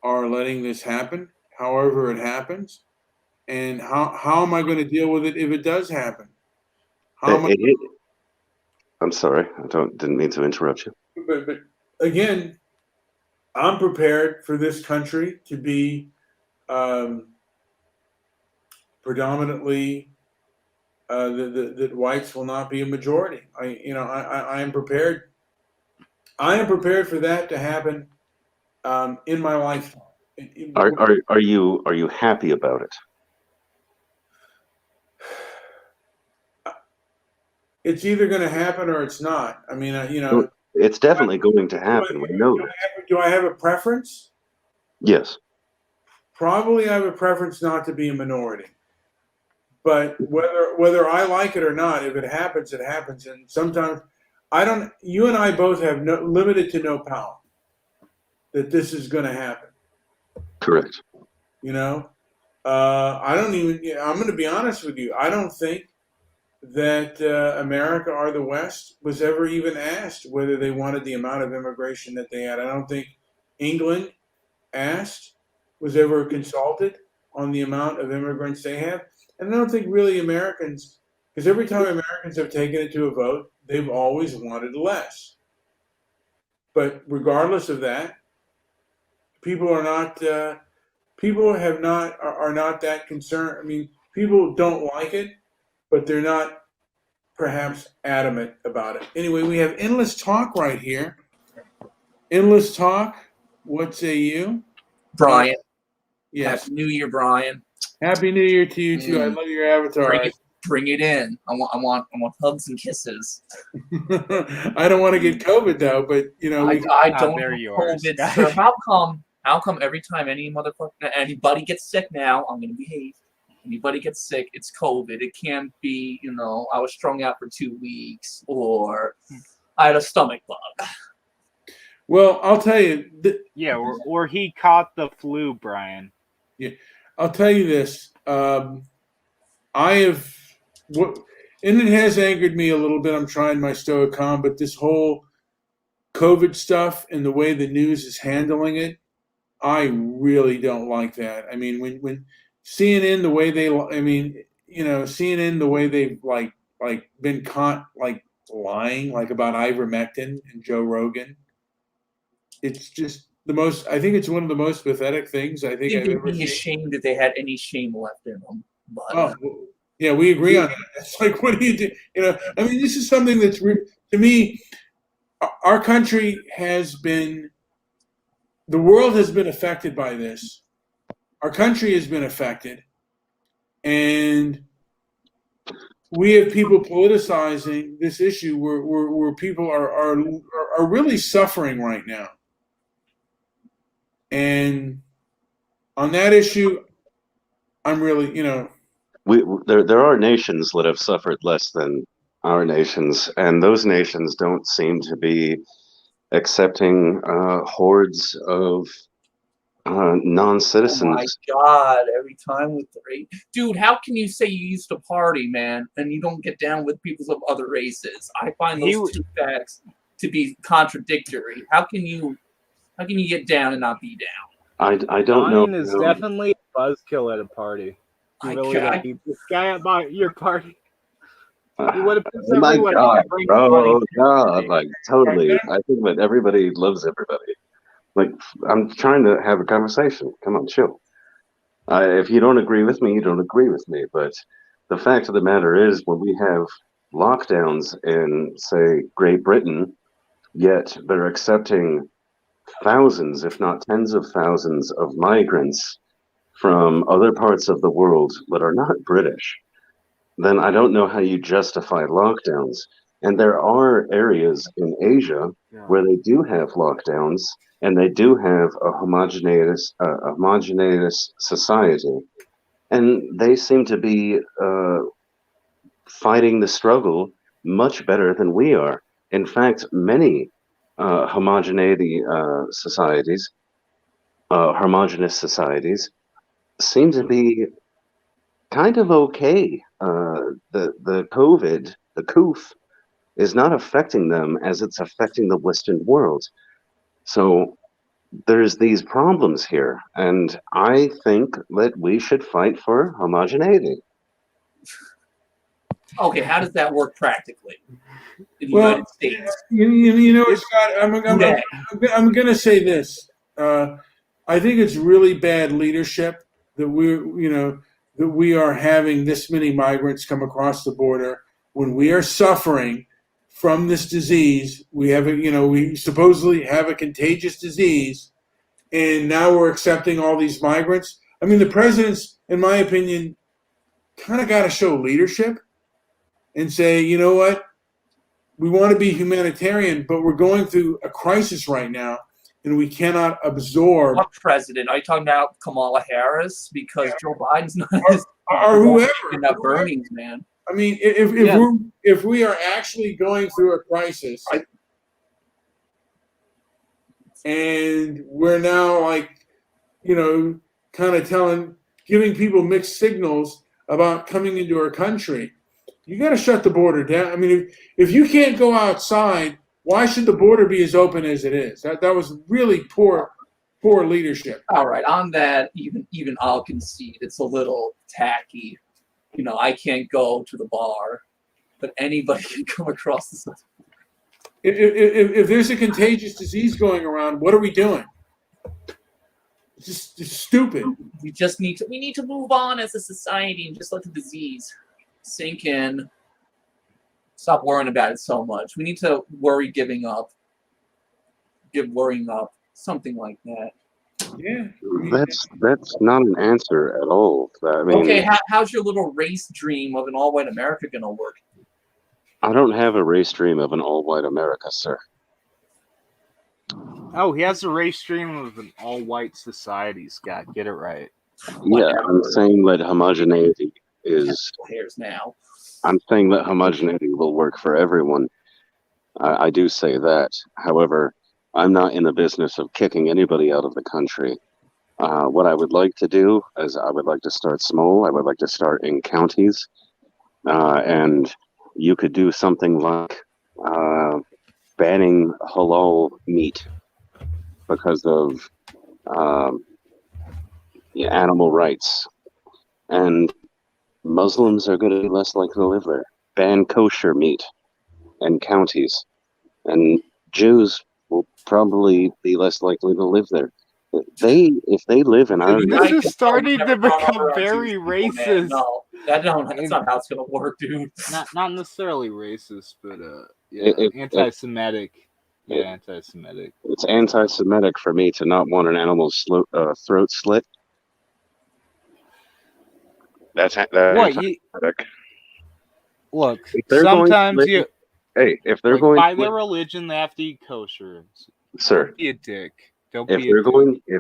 are letting this happen. However, it happens, and how am I going to deal with it if it does happen? I'm sorry, didn't mean to interrupt you. But again, I'm prepared for this country to be predominantly that whites will not be a majority. I am prepared. I am prepared for that to happen in my lifetime. Are you happy about it? It's either going to happen or it's not. I mean, it's definitely going to happen. We know that. Do I have a preference? Yes. Probably I have a preference not to be a minority. But whether I like it or not, if it happens, it happens. And sometimes you and I both have limited to no power that this is going to happen. Correct. I'm going to be honest with you. I don't think that America or the West was ever even asked whether they wanted the amount of immigration that they had. I don't think England was ever consulted on the amount of immigrants they have. And I don't think really Americans, because every time Americans have taken it to a vote, they've always wanted less. But regardless of that, people are not that concerned. I mean, people don't like it, but they're not perhaps adamant about it. Anyway, we have Endless Talk right here. Endless Talk, what say you? Brian. Yes. Happy New Year, Brian. Happy New Year to you too. I love your avatar. Bring it in. I want hugs and kisses. I don't want to get COVID though, but I don't there have you are, COVID. So how come every time anybody gets sick now, I'm gonna behave. Anybody gets sick, it's COVID. It can't be, I was strung out for 2 weeks, or I had a stomach bug. Well, I'll tell you. Or he caught the flu, Brian. Yeah, I'll tell you this. And it has angered me a little bit. I'm trying my Stoic Calm, but this whole COVID stuff and the way the news is handling it, I really don't like that. I mean, when CNN, the way CNN, the way they've like been caught like lying, like about ivermectin and Joe Rogan. it's just the most. I think it's one of the most pathetic things I think I I've think ever they'd be seen. ashamed if they had any shame left in them. But Oh, yeah, we agree on that. It's like, what do you do? You know, I mean, this is something that's to me. Our country has been. The world has been affected by this. Our country has been affected, and we have people politicizing this issue where people are really suffering right now. And on that issue, I'm really, There are nations that have suffered less than our nations, and those nations don't seem to be accepting hordes of oh my non-citizens. God, every time with the race. Dude, how can you say you used to party, man, and you don't get down with people of other races? I find those two facts to be contradictory. How can you get down and not be down? I don't know. Ryan is definitely a buzzkill at a party. You really don't need this guy at your party. He would have pissed Oh my everyone God, off. bro, God, like totally. I think that everybody loves everybody. Like, I'm trying to have a conversation. Come on, chill. If you don't agree with me, you don't agree with me. But the fact of the matter is, when we have lockdowns in, say, Great Britain, yet they're accepting thousands, if not tens of thousands, of migrants from other parts of the world that are not British, then I don't know how you justify lockdowns. And there are areas in Asia where they do have lockdowns and they do have a homogeneous society. And they seem to be fighting the struggle much better than we are. In fact, many homogeneity societies, homogenous societies, seem to be kind of okay. The COVID, the coof, is not affecting them as it's affecting the Western world. So there's these problems here, and I think that we should fight for homogeneity. Okay, how does that work practically in the United States? You know, Scott, I'm going to say this. I think it's really bad leadership that that we are having this many migrants come across the border when we are suffering from this disease. We supposedly have a contagious disease, and now we're accepting all these migrants. I mean, the president's, in my opinion, kind of got to show leadership and say, you know what? We want to be humanitarian, but we're going through a crisis right now, and we cannot absorb. What president? Are you talking about Kamala Harris? Because Joe Biden's not or whoever. Burnings, man. I mean, if we are actually going through a crisis, and we're now kind of giving people mixed signals about coming into our country. You got to shut the border down. I mean, if you can't go outside, why should the border be as open as it is? That was really poor leadership. All right, on that, even I'll concede it's a little tacky. You know, I can't go to the bar, but anybody can come across the side. If there's a contagious disease going around, what are we doing? It's stupid. We need to move on as a society and just let the disease sink in. Stop worrying about it so much. We need to worry giving up. Give worrying up. Something like that. Yeah. That's not an answer at all. I mean, okay, how's your little race dream of an all-white America gonna work? I don't have a race dream of an all-white America, sir. Oh, he has a race dream of an all-white society, Scott. Get it right. Yeah, I'm saying that homogeneity is. Hairs now. I'm saying that homogeneity will work for everyone. I do say that. However, I'm not in the business of kicking anybody out of the country. What I would like to do is I would like to start small. I would like to start in counties. And you could do something like banning halal meat because of animal rights. And Muslims are going to be less likely to live there. Ban kosher meat in counties. And Jews will probably be less likely to live there. If they live in our Dude, This I is can starting never to run become over on very Jewish people, man. racist. No, that's not how it's gonna work, dude. Not necessarily racist, but yeah, anti-Semitic. Yeah, anti-Semitic. It's anti-Semitic for me to not want an animal's throat slit. That's What anti-Semitic. look? If they're going to Sometimes live, you if they're like going by to their live, religion they have to eat kosher. sir, Don't be a dick. Don't if be a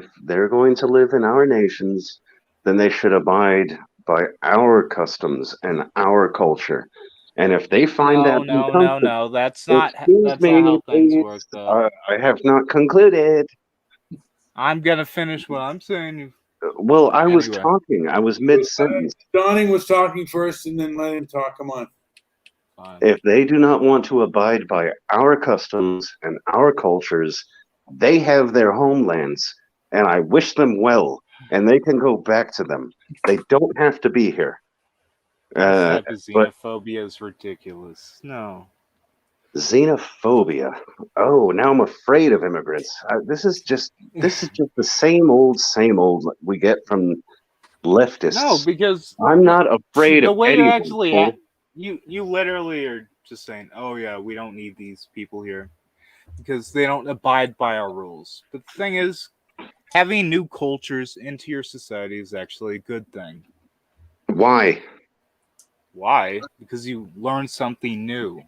dick. they're going to live in our nations, then they should abide by our customs and our culture. And if they find that uncomfortable, No. That's excuse not me, how things please, work, though. I have not concluded. I'm gonna finish what I'm saying. Well, I was Anyway. talking. I was mid-sentence. Donning was talking first, and then let him talk. Come on. Fine. If they do not want to abide by our customs and our cultures, they have their homelands, and I wish them well, and they can go back to them. They don't have to be here. This type of But xenophobia is ridiculous. No. xenophobia. Oh, now I'm afraid of immigrants. This is just the same old we get from leftists. No, because I'm not afraid the of way you're anyone. actually you literally are just saying, "Oh yeah, we don't need these people here because they don't abide by our rules." But the thing is, having new cultures into your society is actually a good thing. Why? Why? Because you learn something new.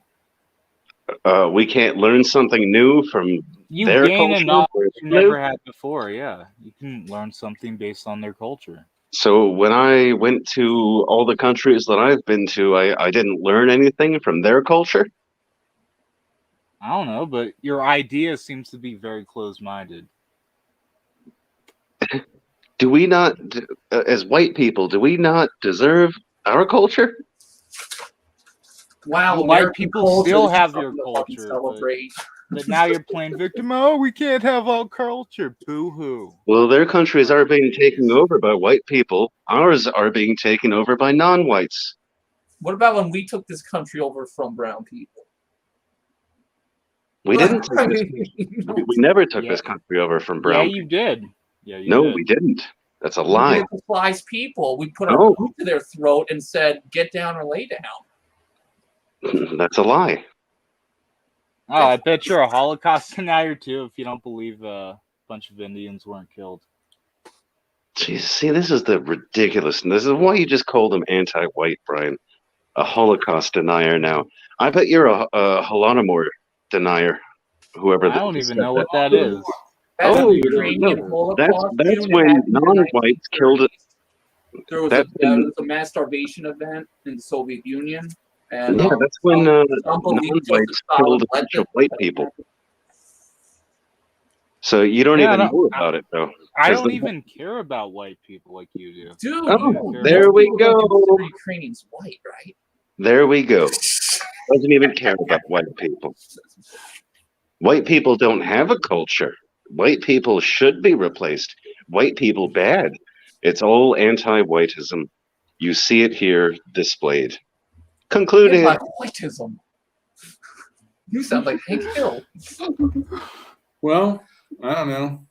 We can't learn something new from You their gain a culture. knowledge you never had before. Yeah, you can learn something based on their culture. So when I went to all the countries that I've been to, I didn't learn anything from their culture. I don't know, but your idea seems to be very closed-minded. Do we not, as white people, do we not deserve our culture? Wow, White American people culture, still this is have something your to fucking culture, celebrate. but now you're playing victim. Oh, we can't have our culture. Boo-hoo. Well, their countries are being taken over by white people. Ours are being taken over by non-whites. What about when we took this country over from brown people? We didn't take this. We never took this country over from brown people. Yeah, you did. Yeah, you no, did. we didn't. That's a We lie. did despised people. We put our No. foot to their throat and said, "Get down or lay down." That's a lie. Oh, I bet you're a Holocaust denier too if you don't believe a bunch of Indians weren't killed. Jeez, see, this is the ridiculousness. This is why you just call them anti-white, Brian. A Holocaust denier now. I bet you're a Holodomor denier. Whoever I don't even know what that is. That's Oh, the you don't Ukrainian know. Holocaust. That's June when happened in the non-whites killed it. 1930s. There was a mass starvation event in the Soviet Union. And Yeah, that's when some believe non-whites killed a bunch of white people. So you don't even know about it, though. I don't even care about white people like you do. Dude, oh, there we go. Ukrainians white, right? There we go. Doesn't even care about white people. White people don't have a culture. White people should be replaced. White people bad. It's all anti-whiteism. You see it here displayed. Concluded. Anti-whiteism. You sound like Hank Hill. Well, I don't know.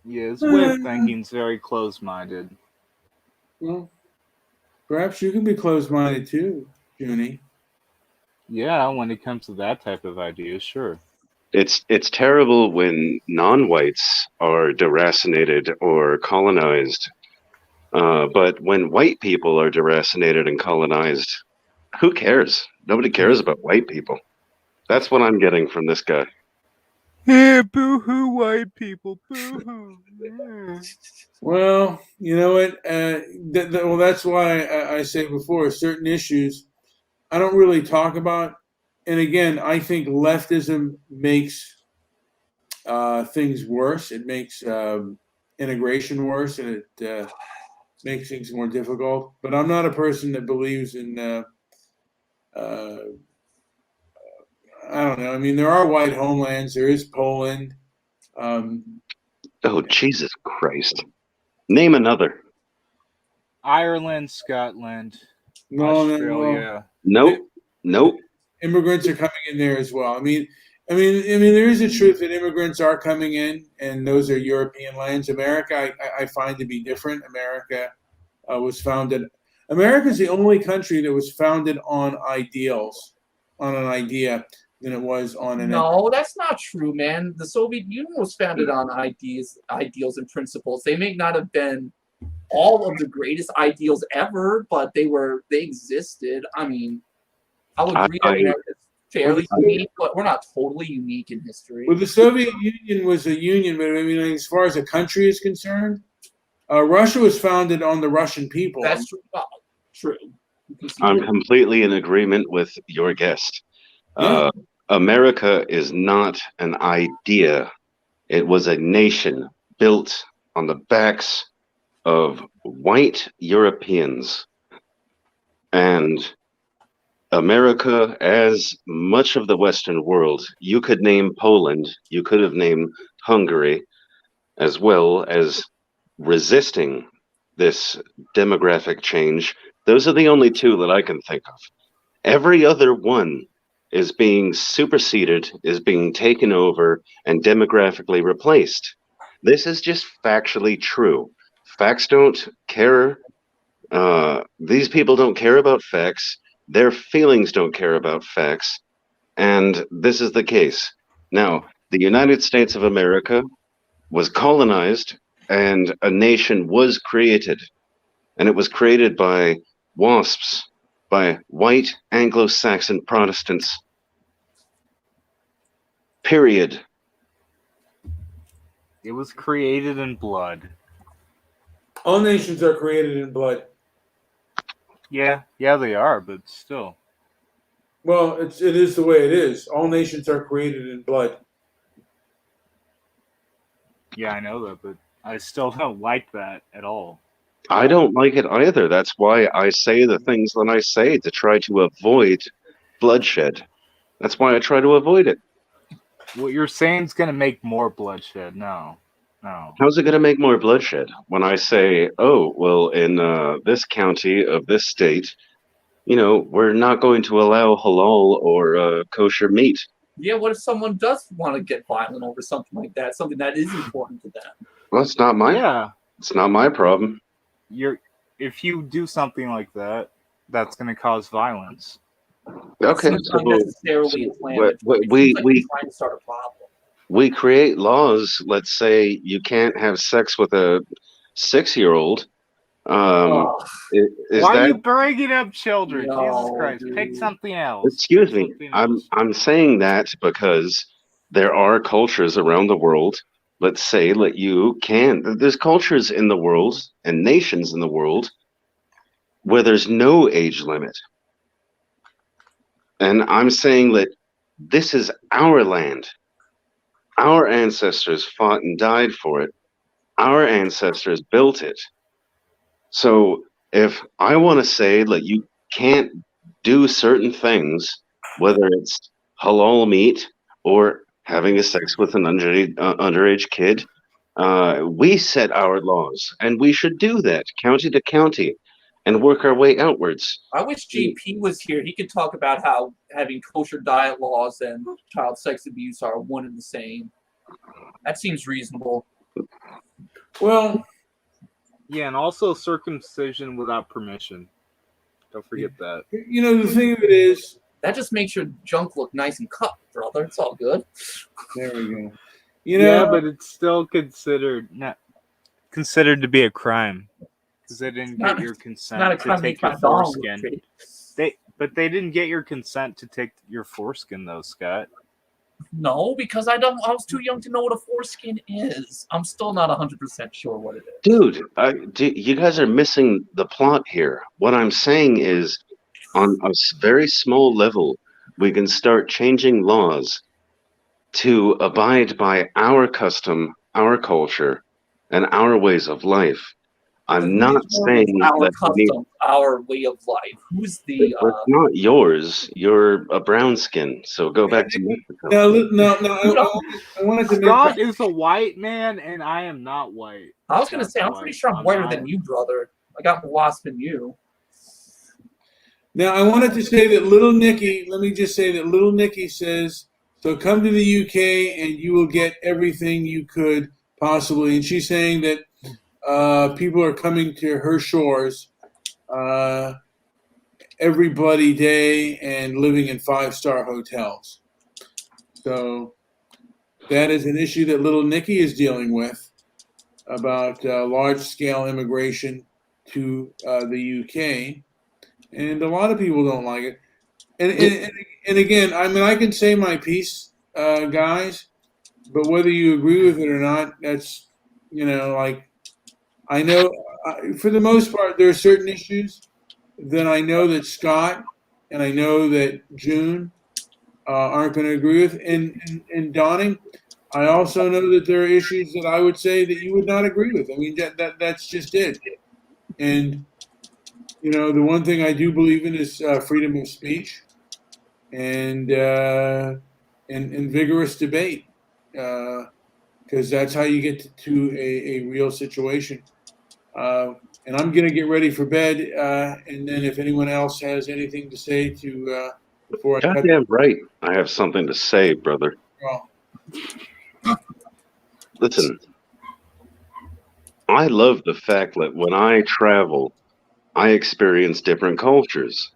Yeah, his way of thinking's very closed-minded. Well, perhaps you can be closed-minded too, Junie. Yeah, when it comes to that type of idea, sure. It's terrible when non-whites are deracinated or colonized. But when white people are deracinated and colonized, who cares? Nobody cares about white people. That's what I'm getting from this guy. Yeah, boo-hoo, white people, boo-hoo. Well, you know what? Well, that's why I say before, certain issues I don't really talk about. And again, I think leftism makes things worse. It makes integration worse, and it makes things more difficult. But I'm not a person that believes in I don't know. I mean, there are white homelands. There is Poland. Oh, Jesus Christ. Name another. Ireland, Scotland, Australia. Nope. Immigrants are coming in there as well. I mean, there is a truth that immigrants are coming in, and those are European lands. America, I find to be different. America was founded. America is the only country that was founded on ideals, on an idea, than it was on an. No, that's not true, man. The Soviet Union was founded on ideals, and principles. They may not have been all of the greatest ideals ever, but they existed. I mean, I would agree that America's fairly unique, but we're not totally unique in history. Well, the Soviet Union was a union, but as far as a country is concerned, Russia was founded on the Russian people. That's true. True. I'm completely in agreement with your guest. Yeah. America is not an idea. It was a nation built on the backs of white Europeans. And America, as much of the Western world, you could name Poland, you could have named Hungary, as well as resisting this demographic change. Those are the only two that I can think of. Every other one is being superseded, is being taken over, and demographically replaced. This is just factually true. Facts don't care. These people don't care about facts. Their feelings don't care about facts. And this is the case. Now, the United States of America was colonized and a nation was created. And it was created by WASPs, by white Anglo-Saxon Protestants. Period. It was created in blood. All nations are created in blood. Yeah, they are, but still. Well, it is the way it is. All nations are created in blood. Yeah, I know that, but I still don't like that at all. I don't like it either. That's why I say the things that I say, to try to avoid bloodshed. That's why I try to avoid it. What you're saying is going to make more bloodshed. No. How's it going to make more bloodshed when I say, oh, well, in this county of this state, we're not going to allow halal or kosher meat? Yeah, what if someone does want to get violent over something like that, something that is important to them? Well, it's not my problem. If you do something like that, that's going to cause violence. Okay, it's not necessarily inflammatory. we trying to start a problem. We create laws. Let's say you can't have sex with a 6-year-old. Why are you bringing up children? No, Jesus Christ! Dude. Pick something else. Excuse me. I'm saying that because there are cultures around the world. Let's say that you can. There's cultures in the world and nations in the world where there's no age limit. And I'm saying that this is our land. Our ancestors fought and died for it. Our ancestors built it. So if I want to say that you can't do certain things, whether it's halal meat or having a sex with an underage kid, we set our laws, and we should do that county to county and work our way outwards. I wish JP was here. He could talk about how having kosher diet laws and child sex abuse are one and the same. That seems reasonable. Well, yeah, and also circumcision without permission. Don't forget that. The thing of it is, that just makes your junk look nice and cut, brother. It's all good. There we go. Yeah, but it's still considered to be a crime. Because they didn't get your consent to take your foreskin. But they didn't get your consent to take your foreskin, though, Scott. No, because I was too young to know what a foreskin is. I'm still not 100% sure what it is. Dude, you guys are missing the plot here. What I'm saying is, on a very small level, we can start changing laws to abide by our custom, our culture, and our ways of life. I'm not saying our custom, our way of life. Who's the? It's not yours. You're a brown skin. So go back to Mexico. No. I wanted to. Scott is a white man, and I am not white. I was gonna say I'm pretty sure I'm whiter than you, brother. I got more wasp than you. Now I wanted to say that little Nicky. Let me just say that little Nicky says So come to the UK and you will get everything you could possibly. And she's saying that people are coming to her shores every bloody day and living in 5-star hotels. So that is an issue that little Nikki is dealing with about large-scale immigration to the UK. And a lot of people don't like it. And again, I mean, I can say my piece, guys, but whether you agree with it or not, that's, like, I know for the most part, there are certain issues that I know that Scott and I know that June aren't going to agree with. And Donning, I also know that there are issues that I would say that you would not agree with. I mean, that's just it. And, the one thing I do believe in is freedom of speech and vigorous debate, because that's how you get to a real situation. And I'm going to get ready for bed, and then if anyone else has anything to say before I cut. Goddamn right. I have something to say, brother. Well, Listen, I love the fact that when I travel, I experience different cultures.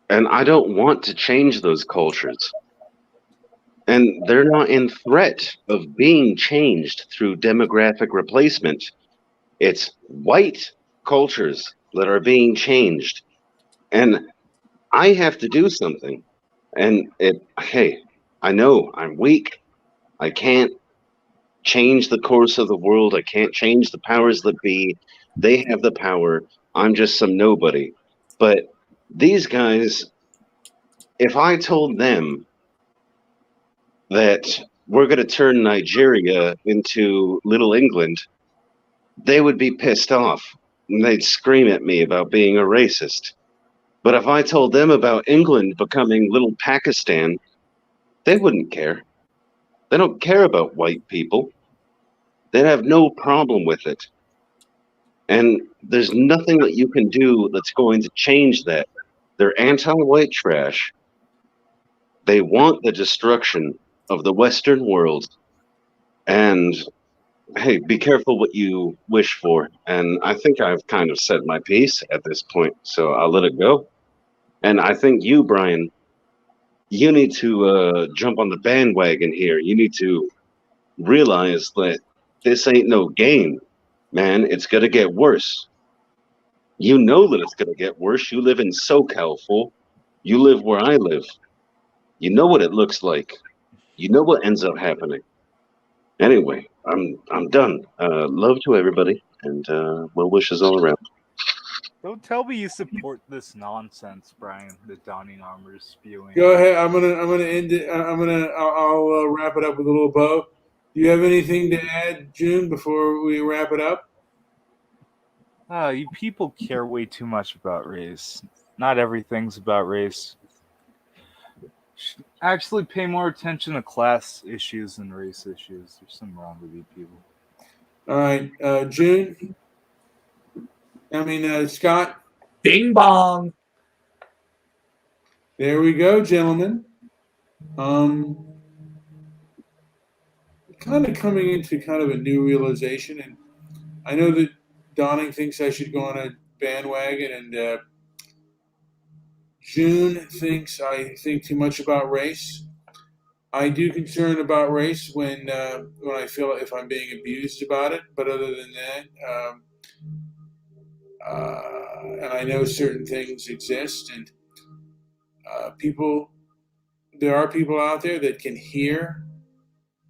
And I don't want to change those cultures. And they're not in threat of being changed through demographic replacement. It's white cultures that are being changed. And I have to do something. And hey, I know I'm weak. I can't change the course of the world. I can't change the powers that be. They have the power. I'm just some nobody. But these guys, if I told them that we're going to turn Nigeria into Little England, they would be pissed off. And they'd scream at me about being a racist. But if I told them about England becoming Little Pakistan, they wouldn't care. They don't care about white people. They'd have no problem with it. And there's nothing that you can do that's going to change that. They're anti-white trash. They want the destruction of the Western world. And hey, be careful what you wish for. And I think I've kind of said my piece at this point, so I'll let it go. And I think you, Brian, you need to jump on the bandwagon here. You need to realize that this ain't no game, man. It's going to get worse. You know that it's going to get worse. You live in SoCal, fool. You live where I live. You know what it looks like. You know what ends up happening. Anyway, I'm done. Love to everybody, and well wishes all around. Don't tell me you support this nonsense, Brian, that Donning Armor is spewing. go ahead. I'm gonna end it. I'll wrap it up with a little bow. Do you have anything to add, June, before we wrap it up? You people care way too much about race. Not everything's about race. Should actually pay more attention to class issues than race issues. There's something wrong with you people. All right, June. Scott. Bing bong. There we go, gentlemen. Kind of coming into kind of a new realization, and I know that Donning thinks I should go on a bandwagon, and June thinks I think too much about race. I do concern about race when I feel if I'm being abused about it, but other than that, and I know certain things exist, and there are people out there that can hear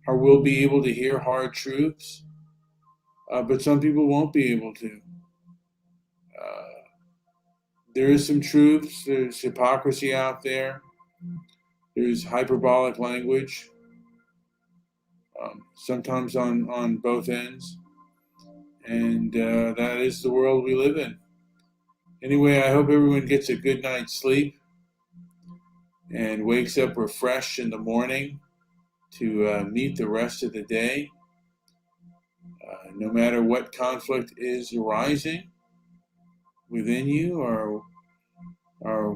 or will be able to hear hard truths, but some people won't be able to. There is some truths. There's hypocrisy out there. There's hyperbolic language, sometimes on both ends. And that is the world we live in. Anyway, I hope everyone gets a good night's sleep and wakes up refreshed in the morning to meet the rest of the day. No matter what conflict is arising within you or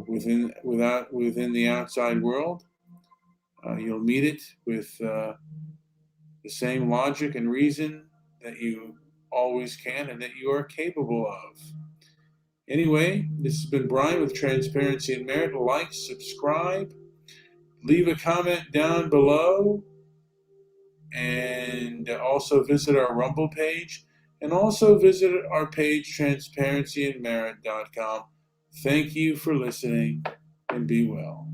within the outside world, You'll meet it with the same logic and reason that you always can and that you are capable of. Anyway, this has been Brian with Transparency and Merit. Like, subscribe, leave a comment down below, and also visit our Rumble page, and also visit our page, transparencyandmerit.com. Thank you for listening, and be well.